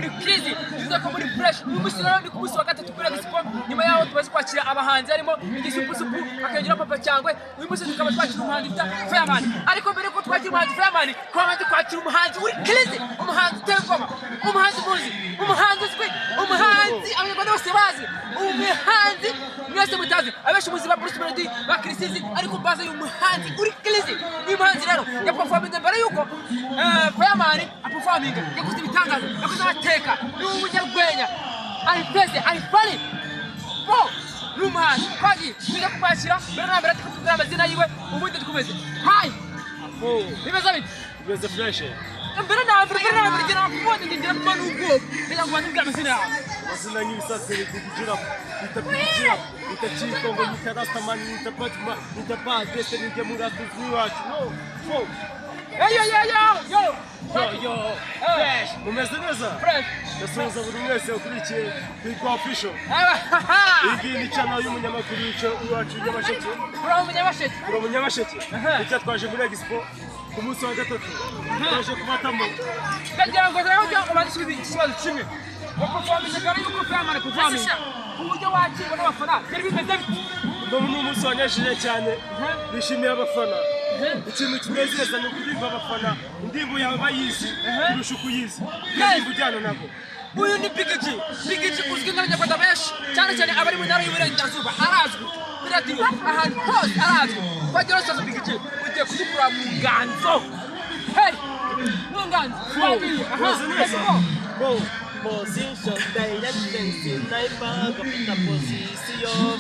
muri crazy tuza ko muri fresh umunsi rero ni kumunsi wa gatatu kuri Expo nyuma yaho tubaze kwakira abahanzi harimo igisupusupu akagira papa cyangwe uyu munsi tukaba twakira umuhanzi bita Fireman ariko mbere ko twakira umuhanzi Fireman twamaze kwakira umuhanzi uri crazy umuhanzi utengoma umuhanzi muzi umuhanzi uzwi umuhanzi abanyarwanda bose bazi umuhanzi mwese mutazi abenshi muzi ba Bruce Melody ba Chrisizi ariko baza uyu muhanzi uri crazy uyu muhanzi rero yaperforminze mbere yuko Fireman aperforming yakoze ibitangaza yakoze amateka n'umunyarwenya ari pese ari funny bo n'umuhanzi kwagiye tujya kubashyira mbere na mbere tukubwira amazina yiwe ubundi dukomeze hi bibaza bite bibaza fresh mbere na mbere ngira kubona ngira mbona ubwo ngira ngo bandubwira amazina yawe amazina y'ibisatse bikugira bitabigira bitacikongo nitarastaman nitapatima nitapagese nige muratuzi wacu no yo fresh mumeze neza fresh ndasuhuza buri wese ukurikiye Bigwa Official iyi ni channel y'umunyamakuru wacu Nyamasheke kuri Nyamasheke icyo twaje muri Expo ku munsi wa gatatu twaje kubatamo ndagira ngo rero ujya kubandisha ikibazo kimwe performance kare yuko Fireman performance uburyo wakirwa n'abafana byari bimeze bite n'umunsi wanyashije cyane bishimiye abafana ikintu kinezeza ni ukuririmba abafana indirimbo yawe bayizi kurusha uko uyizi indirimbo ujyana nabo uyu ni Big G uzwi n'abanyarwanda benshi cyane cyane abari mu ntara y'uburengerazuba arazwi kuri radiyo ahantu hose arazwi twagera hose Big G ugiye kudukura mu nganzo mu nganzo position direction sniper gafita position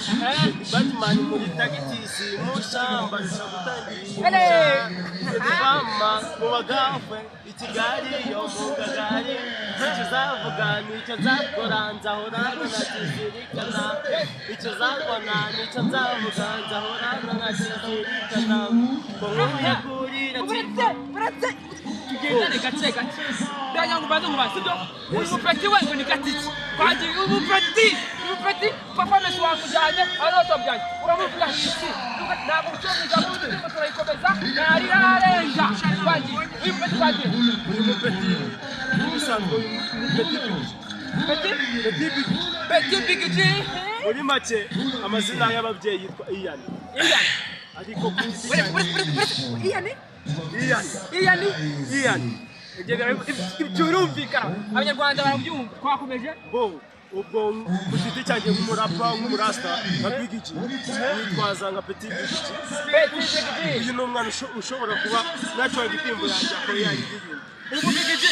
Batman muri tagitisi mushamba gutangira mama mubagafwe ikigali yo mugagari icyo zavuga nicyo nzakora nzahorana nakizirikana icyo zakona nicyo nzavuga nzahorana nakizirikana konguye kurira buretse tugendane gake ndanya ngo baze mubasibyo uyu mupeti we ni gatiki kwagiye umupeti performance wakujanye aroto byanye uramuvuga iki ntabwo ushobora kuvuga turayikomeza narirarenga kwagiye uyu mupeti kwagiye uyu mupeti usanzwe Petit Big G muri make amazina y'ababyeyi yitwa Ian ariko Ian ibyo urumvikana abanyarwanda barabyumva twakomeje ubwo ku giti cyanjye nk'umurasta nka Big G nitwaza nka Petit Big G uyu ni umwana ushobora kuba natural indirimbo yanjye akora yayiririmba ubu Big G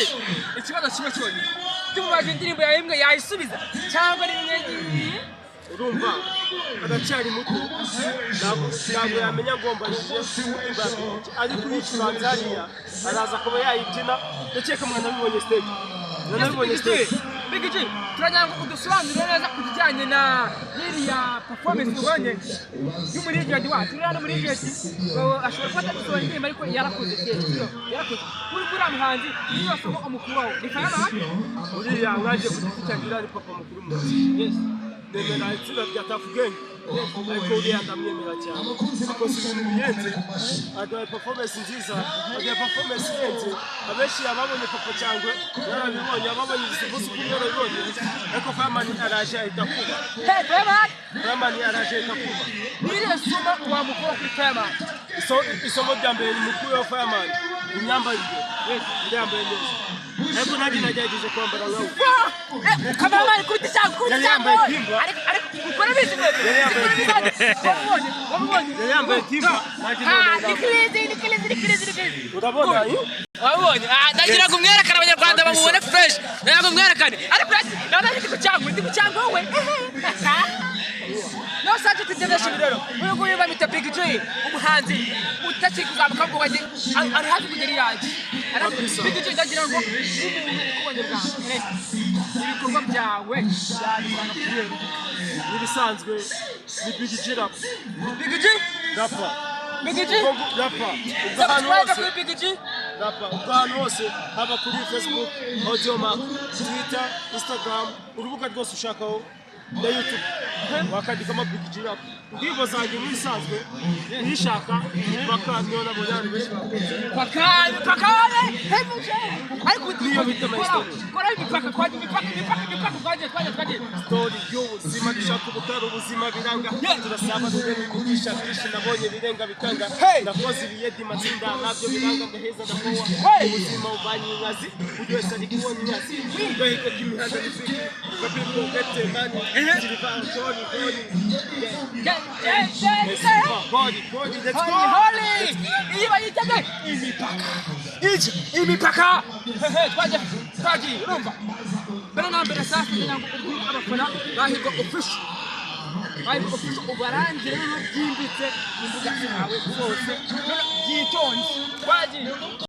ikibazo kimwe cyonyine tumubaje indirimbo yawe imwe yayisubiza cyangwa ni nyenyeri urumva agacyari muto ntabwo yamenya ngomba ariko uyicuranze hariya araza kuba yayibyina ndakeka mwana bibonye stage Big G turajya ngo udusobanurire neza ku kijyanye na iriya performance ubonye y'umuririmbyi wacu rero no muri Jesse ashobora kuba atadusobanura indirimbo ariko yarakoze uriya muhanzi yose ko umukuru ni Fireman uriya mwaje ku giti cyanjye ari papa mukuru nemera itsinda rya Tuff Gang ariko uriya ndamwemera cyane akoze ibintu birenze aduhaye performance nziza aduhaye performance irenze abenshi ababonye papa cyangwa yarabibonye ababonye igisupusu kuri yarabibonye ariko Fireman araje ahita kuba Fireman araje ahita kuba niriya somo wamukora kuri Fireman isomo rya mbere ni mukuru wa Fireman imyambarire yambaye neza ariko nanjye nagerageje kwambara nkawe Fireman kuri cyangwa yambaye timba ariko ukora bizi neza yambaye timba ni urabona wabonye ndagira ngo mwerekane abanyarwanda bamubone fresh ndagira ngo mwerekane ariko ndi ku cyangwa wowe no saje tugenesha rero uyu nguyu bamita Big G umuhanzi utakikuzamuka ngo bajye ari hafi kugera iyanjye Big G ndagira ngo kubonye bwawe ibikorwa byawe byarwana kubera ibisanzwe ni Big G rap Big G rapa Big G rapa subscribe kuri Big G rapa ahantu hose haba kuri Facebook Audiomack Twitter Instagram urubuga rwose ushakaho na YouTube wakandikamo Big G rap indirimbo zanjye nk'isanzwe nishaka bakanye nabonye abantu benshi bakane ariko niyo bita kora imipaka twagiye story y'ubuzima dushaka ubutari ubuzima biranga turasaba n'ubigisha byinshi nabonye birenga bikanga nakoze ibiyedi matsinda nabyo biranga ndaheza ndakowa ubuzima ubanye inkazi buri wese ari kubona inkazi ugahita kimihanda n'ifiki ukabipo gete mani ziriva Tony let's go iyi bayitaga imipaka twagiye urumva mbere na mbere sasa kugira ngo ubwire abafana bahirwa official ubarangire no byimbitse imbuga zawe zose byitonze twagiye